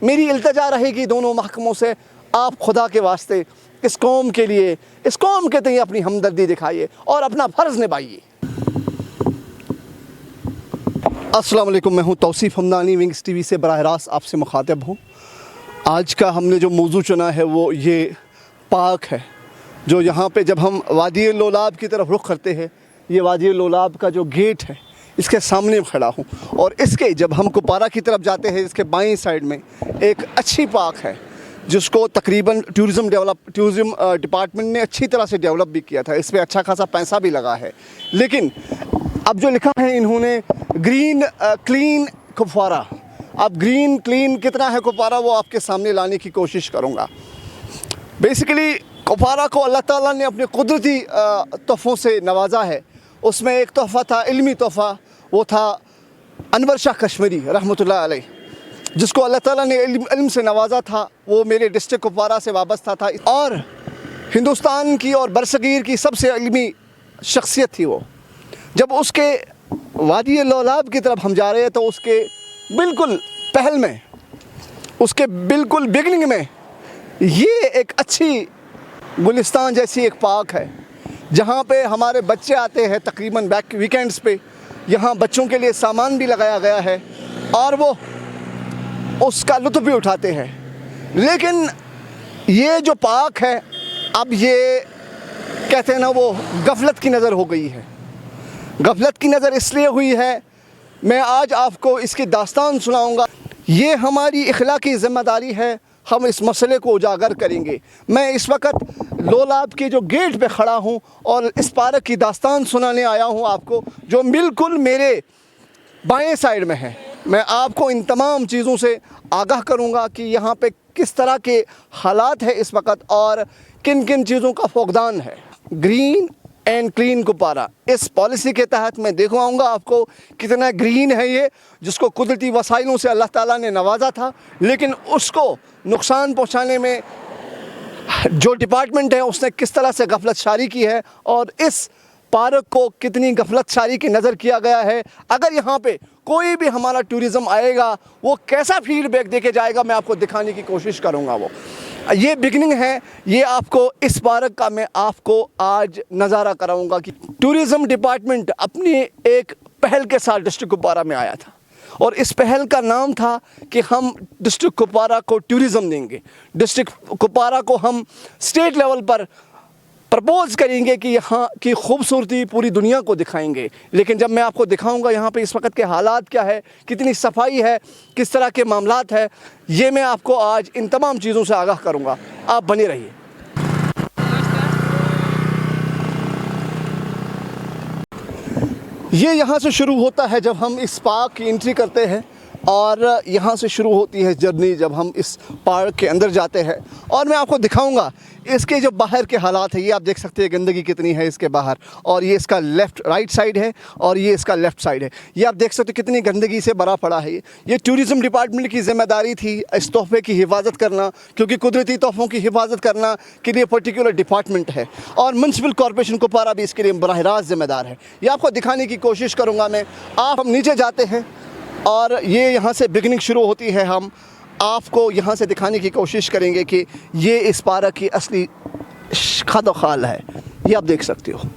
मेरी इल्तिजा रहेगी दोनों महकमों से, आप खुदा के वास्ते इस कौम के लिए, इस कौम के तय अपनी हमदर्दी दिखाइए और अपना फ़र्ज़ निभाइए। अस्सलाम वालेकुम, मैं हूँ तौसीफ़ हमदानी, विंग्स टीवी से बराह रास्त आपसे मुखातिब हूँ। आज का हमने जो मौजू चुना है वो ये पार्क है, जो यहाँ पे जब हम वादी लोलाब की तरफ रुख करते हैं, ये वादी लोलाब का जो गेट है इसके सामने खड़ा हूँ, और इसके जब हम कुपवारा की तरफ जाते हैं इसके बाईं साइड में एक अच्छी पार्क है जिसको तकरीबन टूरिज़म डिपार्टमेंट ने अच्छी तरह से डेवलप भी किया था। इस पर अच्छा खासा पैसा भी लगा है, लेकिन अब जो लिखा है इन्होंने ग्रीन क्लीन कुपवारा, अब ग्रीन क्लीन कितना है कुपवारा वो आपके सामने लाने की कोशिश करूँगा। बेसिकली कुपवारा को अल्लाह ताला ने अपने कुदरती तोहफ़ों से नवाजा है। उसमें एक तोहफ़ा था, इल्मी तोहफ़ा, वो था अनवर शाह कश्मीरी रहमतुल्लाह अलैह, जिसको अल्लाह ताला ने इल्म से नवाजा था। वो मेरे डिस्ट्रिक्ट कुपवारा से वाबस्ता था और हिंदुस्तान की और बरसगीर की सबसे इल्मी शख्सियत थी वो। जब उसके वादी लोलाब की तरफ हम जा रहे हैं तो उसके बिल्कुल पहल में, उसके बिल्कुल बिगनिंग में ये एक अच्छी गुलिस्तान जैसी एक पार्क है जहाँ पे हमारे बच्चे आते हैं तकरीबन वीकेंड्स पे। यहाँ बच्चों के लिए सामान भी लगाया गया है और वो उसका लुत्फ़ भी उठाते हैं। लेकिन ये जो पार्क है, अब ये कहते हैं ना, वो गफलत की नज़र हो गई है। गफलत की नज़र इसलिए हुई है, मैं आज आपको इसकी दास्तान सुनाऊंगा। ये हमारी इखलाकी ज़िम्मेदारी है, हम इस मसले को उजागर करेंगे। मैं इस वक्त लोलाब के जो गेट पे खड़ा हूँ और इस पार्क की दास्तान सुनाने आया हूँ आपको, जो बिल्कुल मेरे बाएं साइड में है। मैं आपको इन तमाम चीज़ों से आगाह करूँगा कि यहाँ पे किस तरह के हालात है इस वक्त और किन किन चीज़ों का फुकदान है। ग्रीन एंड क्लीन कुपवारा, इस पॉलिसी के तहत मैं दिखवाऊंगा आपको कितना ग्रीन है ये, जिसको कुदरती वसाइलों से अल्लाह ताला ने नवाजा था, लेकिन उसको नुकसान पहुंचाने में जो डिपार्टमेंट है उसने किस तरह से गफलत शारी की है और इस पार्क को कितनी गफलत शारी की नज़र किया गया है। अगर यहाँ पे कोई भी हमारा टूरिज़म आएगा वो कैसा फीडबैक देके जाएगा, मैं आपको दिखाने की कोशिश करूँगा। वो ये बिगनिंग है, ये आपको इस पार्क का मैं आपको आज नज़ारा कराऊंगा कि टूरिज़म डिपार्टमेंट अपनी एक पहल के साथ डिस्ट्रिक्ट कुपवारा में आया था और इस पहल का नाम था कि हम डिस्ट्रिक्ट कुपवारा को टूरिज़म देंगे, डिस्ट्रिक्ट कुपवारा को हम स्टेट लेवल पर प्रपोज़ करेंगे कि यहाँ की खूबसूरती पूरी दुनिया को दिखाएंगे। लेकिन जब मैं आपको दिखाऊंगा यहाँ पे इस वक्त के हालात क्या है, कितनी सफाई है, किस तरह के मामलात है, ये मैं आपको आज इन तमाम चीज़ों से आगाह करूँगा। आप बने रहिए। ये यहाँ से शुरू होता है जब हम इस पार्क की एंट्री करते हैं और यहाँ से शुरू होती है जर्नी जब हम इस पार्क के अंदर जाते हैं। और मैं आपको दिखाऊंगा इसके जो बाहर के हालात है। ये आप देख सकते हैं गंदगी कितनी है इसके बाहर, और ये इसका राइट साइड है और ये इसका लेफ़्ट साइड है। ये आप देख सकते हो कितनी गंदगी से भरा पड़ा है। ये टूरिज़म डिपार्टमेंट की ज़िम्मेदारी थी इस तोहफ़े की हिफाजत करना, क्योंकि कुदरती तोहफ़ों की हिफाजत करना के लिए पर्टिकुलर डिपार्टमेंट है और म्युनिसिपल कॉरपोरेशन कुपवारा भी इसके लिए बराह रास्त ज़िम्मेदार है। ये आपको दिखाने की कोशिश करूँगा मैं। हम नीचे जाते हैं और ये यहाँ से बिगनिंग शुरू होती है। हम आपको यहाँ से दिखाने की कोशिश करेंगे कि ये इस पार्क की असली खाद खाल है। ये आप देख सकते हो,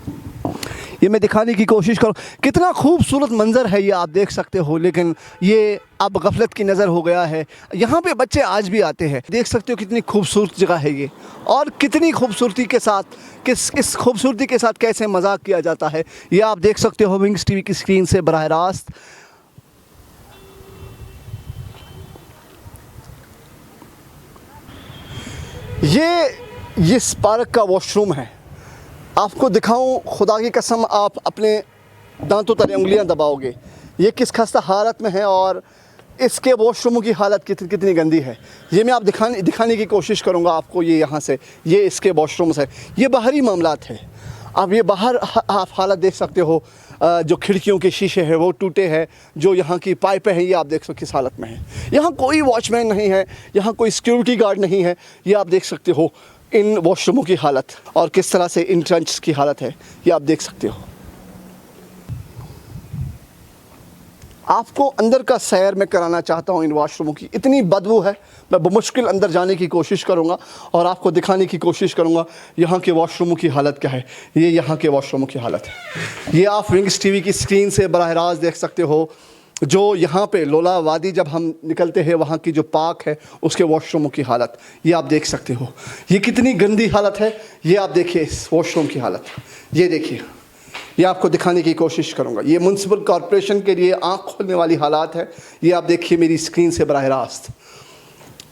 ये मैं दिखाने की कोशिश करूँ, कितना खूबसूरत मंज़र है ये आप देख सकते हो। लेकिन ये अब गफलत की नज़र हो गया है। यहाँ पे बच्चे आज भी आते हैं, देख सकते हो कितनी खूबसूरत जगह है ये, और कितनी खूबसूरती के साथ इस खूबसूरती के साथ कैसे मजाक किया जाता है ये आप देख सकते हो विंग्स टीवी की स्क्रीन से बराह रास्त। ये इस पार्क का वॉशरूम है। आपको दिखाऊं, खुदा की कसम आप अपने दांतों तले उंगलियां दबाओगे, ये किस खस्ता हालत में है और इसके वॉशरूमों की हालत कितनी गंदी है। ये मैं आप दिखाने की कोशिश करूंगा आपको। ये यहाँ से ये इसके वॉशरूम्स है, ये बाहरी मामलात है। आप ये बाहर आप हालत देख सकते हो, जो खिड़कियों के शीशे हैं वो टूटे हैं, जो यहाँ की पाइपें हैं ये आप देख सकते हो किस हालत में है। यहाँ कोई वॉचमैन नहीं है, यहाँ कोई सिक्योरिटी गार्ड नहीं है। ये आप देख सकते हो इन वॉशरूमों की हालत और किस तरह से इन ट्रंच की हालत है, ये आप देख सकते हो। आपको अंदर का सैर मैं कराना चाहता हूँ इन वॉशरूमों की। इतनी बदबू है, मैं बमुश्किल अंदर जाने की कोशिश करूँगा और आपको दिखाने की कोशिश करूँगा यहाँ के वॉशरूमों की हालत क्या है। ये यहाँ के वॉशरूमों की हालत है। ये आप विंग्स टीवी की स्क्रीन से बराह रास्त देख सकते हो। जो यहाँ पे लोला वादी जब हम निकलते हैं वहाँ की जो पार्क है उसके वॉशरूमों की हालत ये आप देख सकते हो। ये कितनी गंदी हालत है, ये आप देखिए इस वॉशरूम की हालत। ये देखिए, ये आपको दिखाने की कोशिश करूँगा। ये म्यूनसिपल कॉरपोरेशन के लिए आँख खोलने वाली हालात है। ये आप देखिए मेरी स्क्रीन से बराह रास्त।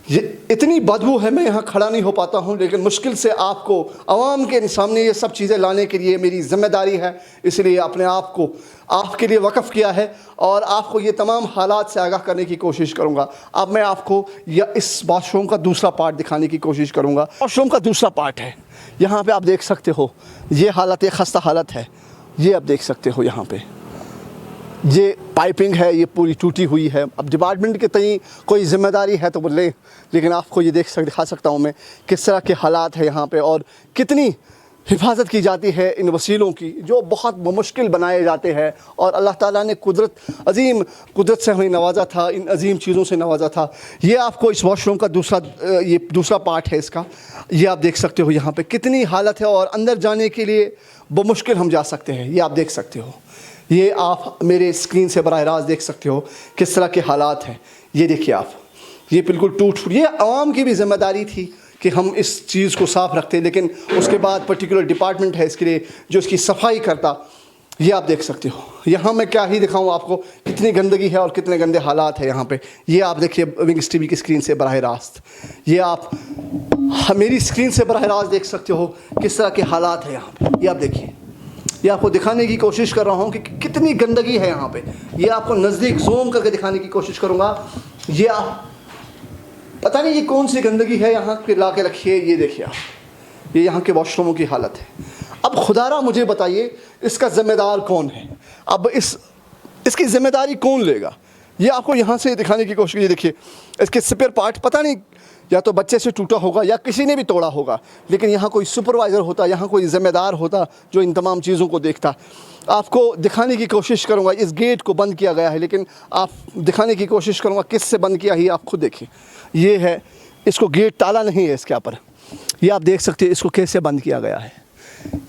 ये इतनी बदबू है, मैं यहाँ खड़ा नहीं हो पाता हूँ, लेकिन मुश्किल से आपको आवाम के सामने ये सब चीज़ें लाने के लिए मेरी ज़िम्मेदारी है। इसलिए अपने आप को आपके लिए वक़्फ़ किया है और आपको ये तमाम हालात से आगाह करने की कोशिश करूँगा। अब मैं आपको या इस वॉशरूम का दूसरा पार्ट दिखाने की कोशिश करूँगा। वॉशरूम का दूसरा पार्ट है, यहाँ पे आप देख सकते हो ये हालत, ये खस्ता हालत है। ये आप देख सकते हो यहाँ पे ये पाइपिंग है, ये पूरी टूटी हुई है। अब डिपार्टमेंट के तई कोई ज़िम्मेदारी है तो वो लें, लेकिन आपको ये दिखा सकता हूँ मैं किस तरह के हालात है यहाँ पे और कितनी हिफाजत की जाती है इन वसीलों की जो बहुत मुश्किल बनाए जाते हैं। और अल्लाह ताला ने अज़ीम कुदरत से हमें नवाजा था, इन अज़ीम चीज़ों से नवाजा था। ये आपको इस वॉशरूम का दूसरा पार्ट है इसका। ये आप देख सकते हो यहाँ पे कितनी हालत है और अंदर जाने के लिए बमुश्किल हम जा सकते हैं। ये आप देख सकते हो, ये आप मेरे स्क्रीन से बराह रास्त देख सकते हो किस तरह के हालात हैं। ये देखिए आप, ये बिल्कुल टूट ये आवाम की भी ज़िम्मेदारी थी कि हम इस चीज़ को साफ़ रखते, लेकिन उसके बाद पर्टिकुलर डिपार्टमेंट है इसके लिए जो इसकी सफाई करता। ये आप देख सकते हो, यहाँ मैं क्या ही दिखाऊँ आपको, कितनी गंदगी है और कितने गंदे हालात है यहाँ पे। ये आप देखिए विंग्स टीवी की स्क्रीन से बराह रास्त। ये आप मेरी स्क्रीन से बराह रास्त देख सकते हो किस तरह के हालात है यहाँ पे। ये आप देखिए, ये आपको दिखाने की कोशिश कर रहा हूँ कि कितनी गंदगी है यहाँ पे। ये आपको नज़दीक जूम करके दिखाने की कोशिश करूँगा। ये आप पता नहीं ये कौन सी गंदगी है यहाँ पे ला के रखिए। ये देखिए आप, ये यहाँ के वॉशरूमों की हालत है। अब खुदारा मुझे बताइए इसका ज़िम्मेदार कौन है? अब इसकी ज़िम्मेदारी कौन लेगा? ये आपको यहाँ से दिखाने की कोशिश। ये देखिए इसके स्पेयर पार्ट पता नहीं या तो बच्चे से टूटा होगा या किसी ने भी तोड़ा होगा, लेकिन यहाँ कोई सुपरवाइज़र होता, यहाँ कोई ज़िम्मेदार होता जो इन तमाम चीज़ों को देखता। आपको दिखाने की कोशिश करूँगा। इस गेट को बंद किया गया है, लेकिन आप दिखाने की कोशिश करूँगा किस से बंद किया ही आप खुद देखिए। ये है, इसको गेट ताला नहीं है इसके ऊपर। ये आप देख सकते हैं इसको कैसे बंद किया गया है।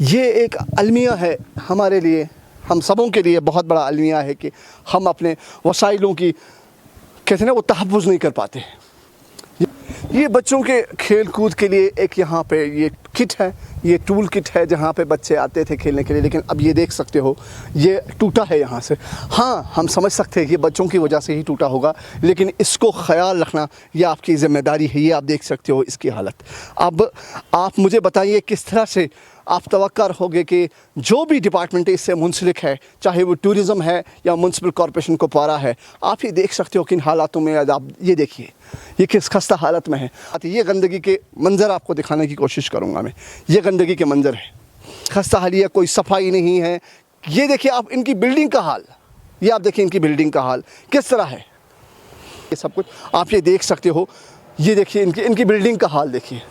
ये एक अलमिया है हमारे लिए, हम सबों के लिए बहुत बड़ा अलमिया है कि हम अपने वसाइलों की कहते हैं ना वो तहफ़्फ़ुज़ नहीं कर पाते। ये बच्चों के खेल कूद के लिए एक यहाँ पे ये किट है, ये टूल किट है जहाँ पे बच्चे आते थे खेलने के लिए, लेकिन अब ये देख सकते हो ये टूटा है यहाँ से। हाँ, हम समझ सकते हैं कि बच्चों की वजह से ही टूटा होगा, लेकिन इसको ख्याल रखना ये आपकी ज़िम्मेदारी है। ये आप देख सकते हो इसकी हालत। अब आप मुझे बताइए किस तरह से आप तवक्का रखोगे कि जो भी डिपार्टमेंट इससे मुंसलिक है, चाहे वो टूरिज़म है या म्यूनसिपल कॉरपोरेशन कुपवारा है, आप ये देख सकते हो किन हालातों में। आप ये देखिए ये किस खस्ता हालत में है। ये गंदगी के मंज़र आपको दिखाने की कोशिश करूँगा मैं। ये गंदगी के मंज़र है, खस्ता हालिया, कोई सफाई नहीं है। ये देखिए आप इनकी बिल्डिंग का हाल, ये आप देखिए इनकी बिल्डिंग का हाल किस तरह है। ये सब कुछ आप ये देख सकते हो। ये देखिए इनकी बिल्डिंग का हाल देखिए,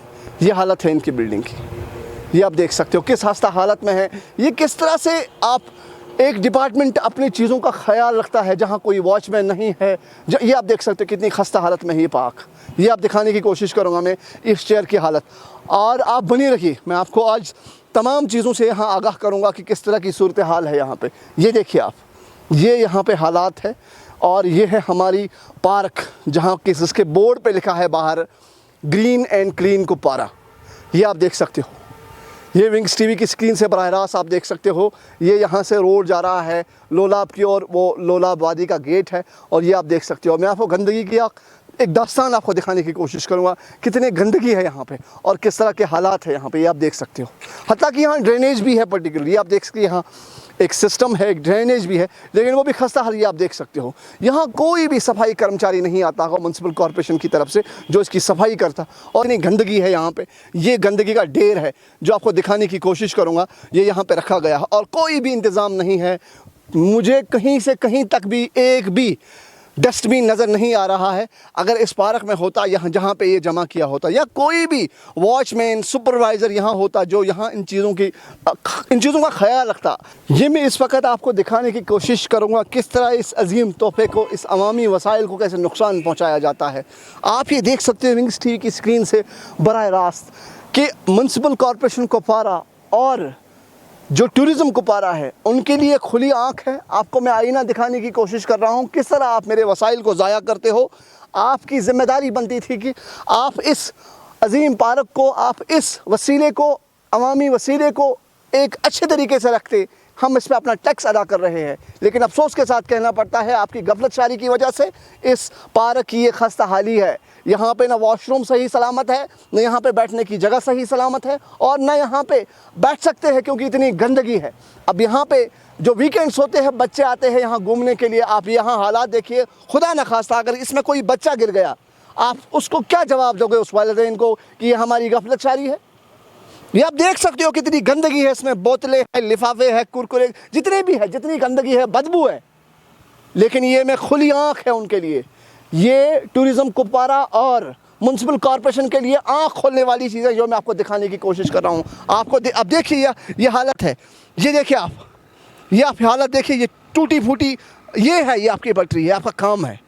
ये हालत है इनकी बिल्डिंग की। ये आप देख सकते हो किस खस्ता हालत में है। ये किस तरह से आप एक डिपार्टमेंट अपनी चीज़ों का ख्याल रखता है जहाँ कोई वॉचमैन नहीं है। ये आप देख सकते हो कितनी खस्ता हालत में है ये पार्क। ये आप दिखाने की कोशिश करूँगा मैं इस चेयर की हालत। और आप बनी रखिए, मैं आपको आज तमाम चीज़ों से यहाँ आगाह करूँगा कि किस तरह की सूरत हाल है यहाँ पे। ये देखिए आप, ये यहाँ पे हालात है। और ये है हमारी पार्क जहाँ कि जिसके बोर्ड पे लिखा है बाहर ग्रीन एंड क्लीन कुपवारा। ये आप देख सकते हो। ये विंग्स टीवी की स्क्रीन से बराह रास्त आप देख सकते हो। ये यहाँ से रोड जा रहा है लोलाब की ओर, वो लोलाब वादी का गेट है। और ये आप देख सकते हो। मैं आपको गंदगी की एक दास्तान आपको दिखाने की कोशिश करूँगा कितनी गंदगी है यहाँ पे और किस तरह के हालात है यहाँ पे। ये आप देख सकते हो। हत्ता कि यहाँ ड्रेनेज भी है पर्टिकुलरली, आप देख सकते हैं यहाँ एक सिस्टम है, एक ड्रेनेज भी है, लेकिन वो भी खस्ता हाल। ये आप देख सकते हो यहाँ कोई भी सफाई कर्मचारी नहीं आता होगा म्यूनसिपल कॉरपोरेशन की तरफ से जो इसकी सफाई करता। और इतनी गंदगी है यहाँ पे। ये गंदगी का ढेर है जो आपको दिखाने की कोशिश करूँगा। ये यहाँ पे रखा गया है और कोई भी इंतज़ाम नहीं है। मुझे कहीं से कहीं तक भी एक भी डस्टबिन नज़र नहीं आ रहा है। अगर इस पार्क में होता, यहाँ जहाँ पे ये जमा किया होता, या कोई भी वॉचमैन सुपरवाइज़र यहाँ होता जो यहाँ इन चीज़ों का ख्याल रखता। ये मैं इस वक्त आपको दिखाने की कोशिश करूँगा किस तरह इस अजीम तोहफे को, इस अवामी वसाइल को कैसे नुकसान पहुँचाया जाता है। आप ये देख सकते हैं विंग्स टीवी की स्क्रीन से बराह रास्त कि म्युनिसिपल कॉरपोरेशन कुपवारा और जो टूरिज़्म कुपवारा है उनके लिए खुली आंख है। आपको मैं आईना दिखाने की कोशिश कर रहा हूं किस तरह आप मेरे वसाइल को ज़ाया करते हो। आपकी ज़िम्मेदारी बनती थी कि आप इस अजीम पार्क को, आप इस वसीले को, अवामी वसीले को एक अच्छे तरीके से रखते। हम इस पर अपना टैक्स अदा कर रहे हैं, लेकिन अफसोस के साथ कहना पड़ता है आपकी गफलतशारी की वजह से इस पार्क की ये खस्ता हाली है। यहाँ पे ना वॉशरूम सही सलामत है, न यहाँ पे बैठने की जगह सही सलामत है, और न यहाँ पे बैठ सकते हैं क्योंकि इतनी गंदगी है। अब यहाँ पे जो वीकेंड्स होते हैं बच्चे आते हैं यहाँ घूमने के लिए। आप यहाँ हालात देखिए, खुदा न खास्ता अगर इसमें कोई बच्चा गिर गया, आप उसको क्या जवाब दोगे उस वालिदैन को कि ये हमारी गफलतशारी है। ये आप देख सकते हो कितनी गंदगी है इसमें, बोतलें हैं, लिफाफे हैं, कुरकुरे, जितने भी है, जितनी गंदगी है, बदबू है। लेकिन ये मैं खुली आंख है उनके लिए। ये टूरिज़्म कुपवारा और म्युनिसिपल कॉरपोरेशन के लिए आंख खोलने वाली चीज़ें जो मैं आपको दिखाने की कोशिश कर रहा हूँ। आपको अब देखिए ये हालत है, ये देखिए आप, ये आप हालत देखिए, ये टूटी फूटी, ये है, ये आपकी पटरी है, आपका काम है।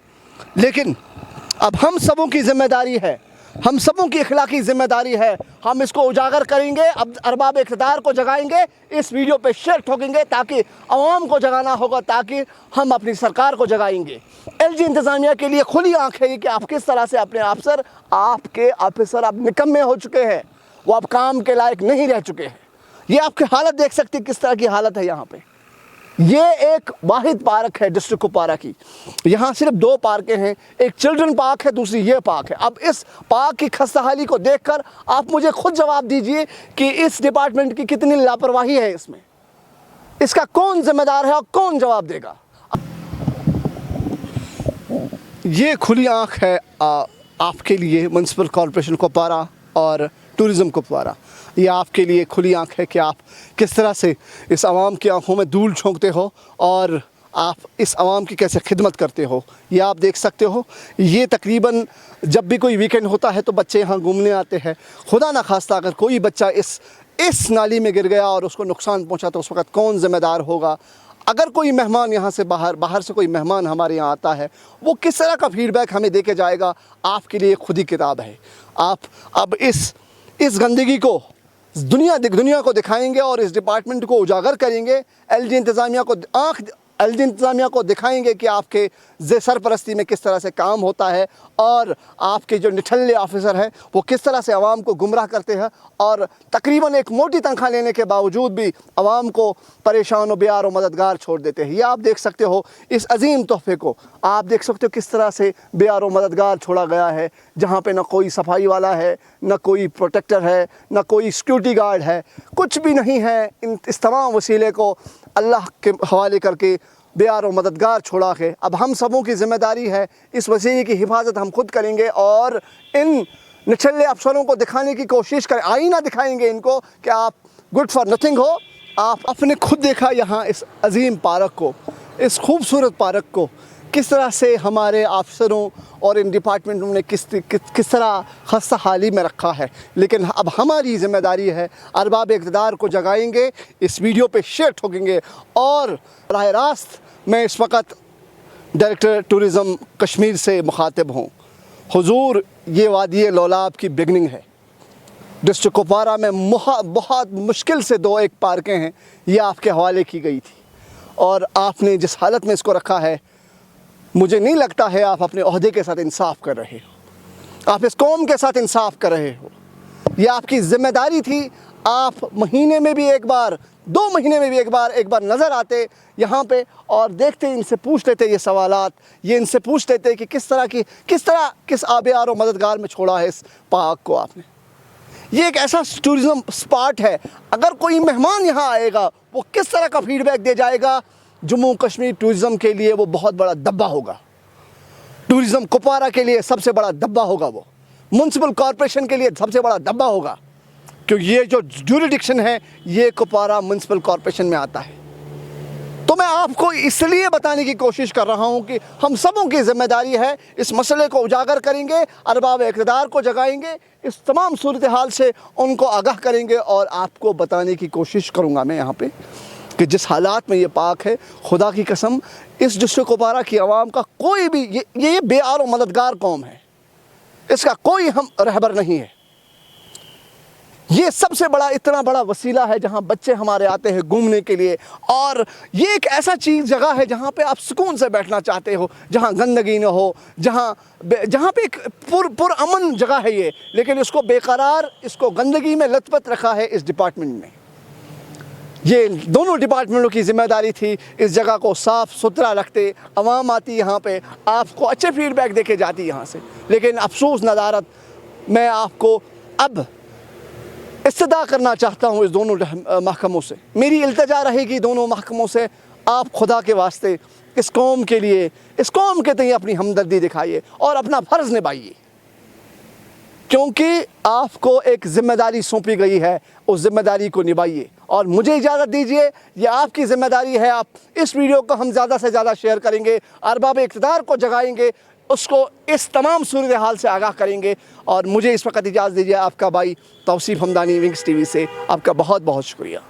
लेकिन अब हम सबों की जिम्मेदारी है, हम सबों की इखलाकी ज़िम्मेदारी है, हम इसको उजागर करेंगे। अब अरबाब इक़्तिदार को जगाएंगे, इस वीडियो पे शेयर ठोकेंगे ताकि आवाम को जगाना होगा, ताकि हम अपनी सरकार को जगाएंगे। एलजी इंतज़ामिया के लिए खुली आंख है कि आप किस तरह से अपने आपके ऑफिसर अब निकम्मे हो चुके हैं, वो अब काम के लायक नहीं रह चुके हैं। ये आपकी हालत देख सकते हैं किस तरह की हालत है यहाँ पर। ये एक वाहिद पार्क है डिस्ट्रिक्ट कुपवारा की। यहाँ सिर्फ 2 पार्कें हैं, एक चिल्ड्रन पार्क है, दूसरी ये पार्क है। अब इस पार्क की खस्ताहाली को देखकर आप मुझे खुद जवाब दीजिए कि इस डिपार्टमेंट की कितनी लापरवाही है इसमें, इसका कौन जिम्मेदार है और कौन जवाब देगा। ये खुली आंख है आपके लिए म्युनिसिपल कॉरपोरेशन कुपवारा और टूरिज़्म कुपवारा। ये आपके लिए खुली आंख है कि आप किस तरह से इस आवाम की आंखों में धूल झोंकते हो और आप इस आवाम की कैसे खिदमत करते हो। ये आप देख सकते हो। ये तकरीबन जब भी कोई वीकेंड होता है तो बच्चे यहाँ घूमने आते हैं। खुदा ना खास्ता अगर कोई बच्चा इस नाली में गिर गया और उसको नुकसान पहुँचा तो उस वक़्त कौन ज़िम्मेदार होगा। अगर कोई मेहमान यहाँ से बाहर से कोई मेहमान हमारे यहाँ आता है, वो किस तरह का फीडबैक हमें दे के जाएगा, आपके लिए खुद ही किताब है। आप अब इस गंदगी को दुनिया को दिखाएंगे और इस डिपार्टमेंट को उजागर करेंगे। एलजी इंतज़ामिया को दिखाएंगे कि आपके सरपरस्ती में किस तरह से काम होता है और आपके जो निठल्ले ऑफिसर हैं वो किस तरह से आवाम को गुमराह करते हैं और तकरीबन एक मोटी तनख्वाह लेने के बावजूद भी आवाम को परेशान और बेयार और मददगार छोड़ देते हैं। ये आप देख सकते हो इस अजीम तोहफे को, आप देख सकते हो किस तरह से बेयार और मददगार छोड़ा गया है, जहाँ पे ना कोई सफाई वाला है, ना कोई प्रोटेक्टर है, ना कोई सिक्योरिटी गार्ड है, कुछ भी नहीं है। इस तमाम वसीले को अल्लाह के हवाले करके बेयार और मददगार छोड़ा है। अब हम सबों की ज़िम्मेदारी है, इस वसीले की हिफाजत हम खुद करेंगे और इन निचले अफसरों को दिखाने की कोशिश करें, आईना दिखाएंगे इनको कि आप गुड फॉर नथिंग हो। आपने खुद देखा यहाँ इस अजीम पार्क को, इस खूबसूरत पार्क को किस तरह से हमारे अफसरों और इन डिपार्टमेंटों ने किस तरह खस्ता हाली में रखा है। लेकिन अब हमारी ज़िम्मेदारी है, अरबाब इक़्तिदार को जगाएंगे, इस वीडियो पे शेयर ठोकेंगे। और बराह रास्त मैं इस वक्त डायरेक्टर टूरिज़्म कश्मीर से मुखातिब हूँ। हुजूर, ये वादी लोलाब की बिगनिंग है। डिस्ट्रिक्ट कुपवारा में बहुत मुश्किल से 2-1 पार्कें हैं, ये आपके हवाले की गई थी और आपने जिस हालत में इसको रखा है, मुझे नहीं लगता है आप अपने ओहदे के साथ इंसाफ कर रहे हो, आप इस कौम के साथ इंसाफ कर रहे हो। ये आपकी ज़िम्मेदारी थी। आप महीने में भी एक बार, 2 महीने में भी एक बार नज़र आते यहाँ पे और देखते, इनसे पूछ लेते ये सवालात, ये इनसे पूछ लेते कि किस आबेयार और मददगार में छोड़ा है इस पार्क को आपने। ये एक ऐसा टूरिज़्म स्पॉट है, अगर कोई मेहमान यहाँ आएगा वो किस तरह का फीडबैक दे जाएगा। जम्मू कश्मीर टूरिज़्म के लिए वो बहुत बड़ा धब्बा होगा, टूरिज़्म कुपवारा के लिए सबसे बड़ा धब्बा होगा, वो म्युनिसिपल कॉरपोरेशन के लिए सबसे बड़ा धब्बा होगा, क्योंकि ये जो ज्यूरिडिक्शन है ये कुपवारा म्युनिसिपल कॉरपोरेशन में आता है। तो मैं आपको इसलिए बताने की कोशिश कर रहा हूं कि हम सबों की जिम्मेदारी है, इस मसले को उजागर करेंगे, अरबाब इक़्तिदार को जगाएंगे, इस तमाम सूरत हाल से उनको आगाह करेंगे और आपको बताने की कोशिश करूंगा मैं यहाँ पे कि जिस हालात में ये पाक है, खुदा की कसम इस डिस्ट्रिक्ट कुपवारा की आवाम का कोई भी ये बेआर और मददगार कौम है, इसका कोई हम रहबर नहीं है। ये सबसे बड़ा इतना बड़ा वसीला है जहाँ बच्चे हमारे आते हैं घूमने के लिए, और ये एक ऐसा जगह है जहाँ पे आप सुकून से बैठना चाहते हो, जहाँ गंदगी न हो, जहाँ पे एक पुरअमन जगह है ये, लेकिन इसको बेकरार, इसको गंदगी में लथपथ रखा है इस डिपार्टमेंट ने। ये दोनों डिपार्टमेंटों की जिम्मेदारी थी इस जगह को साफ़ सुथरा रखते। आवाम आती यहाँ पे, आपको अच्छे फीडबैक देके जाती यहाँ से, लेकिन अफसोस नदारत मैं आपको अब इस्तदा करना चाहता हूँ इस दोनों महकमों से। मेरी इल्तिजा रहेगी दोनों महकमों से, आप खुदा के वास्ते इस कौम के लिए, इस कौम के तय अपनी हमदर्दी दिखाइए और अपना फ़र्ज़ निभाइए, क्योंकि आपको एक ज़िम्मेदारी सौंपी गई है, उस ज़िम्मेदारी को निभाइए। और मुझे इजाज़त दीजिए, ये आपकी ज़िम्मेदारी है। आप इस वीडियो को हम ज़्यादा से ज़्यादा शेयर करेंगे, अरबाब इक़्तिदार को जगाएंगे, उसको इस तमाम सूरत हाल से आगाह करेंगे। और मुझे इस वक्त इजाज़त दीजिए, आपका भाई तौसीफ़ हमदानी, विंग्स टीवी से आपका बहुत बहुत शुक्रिया।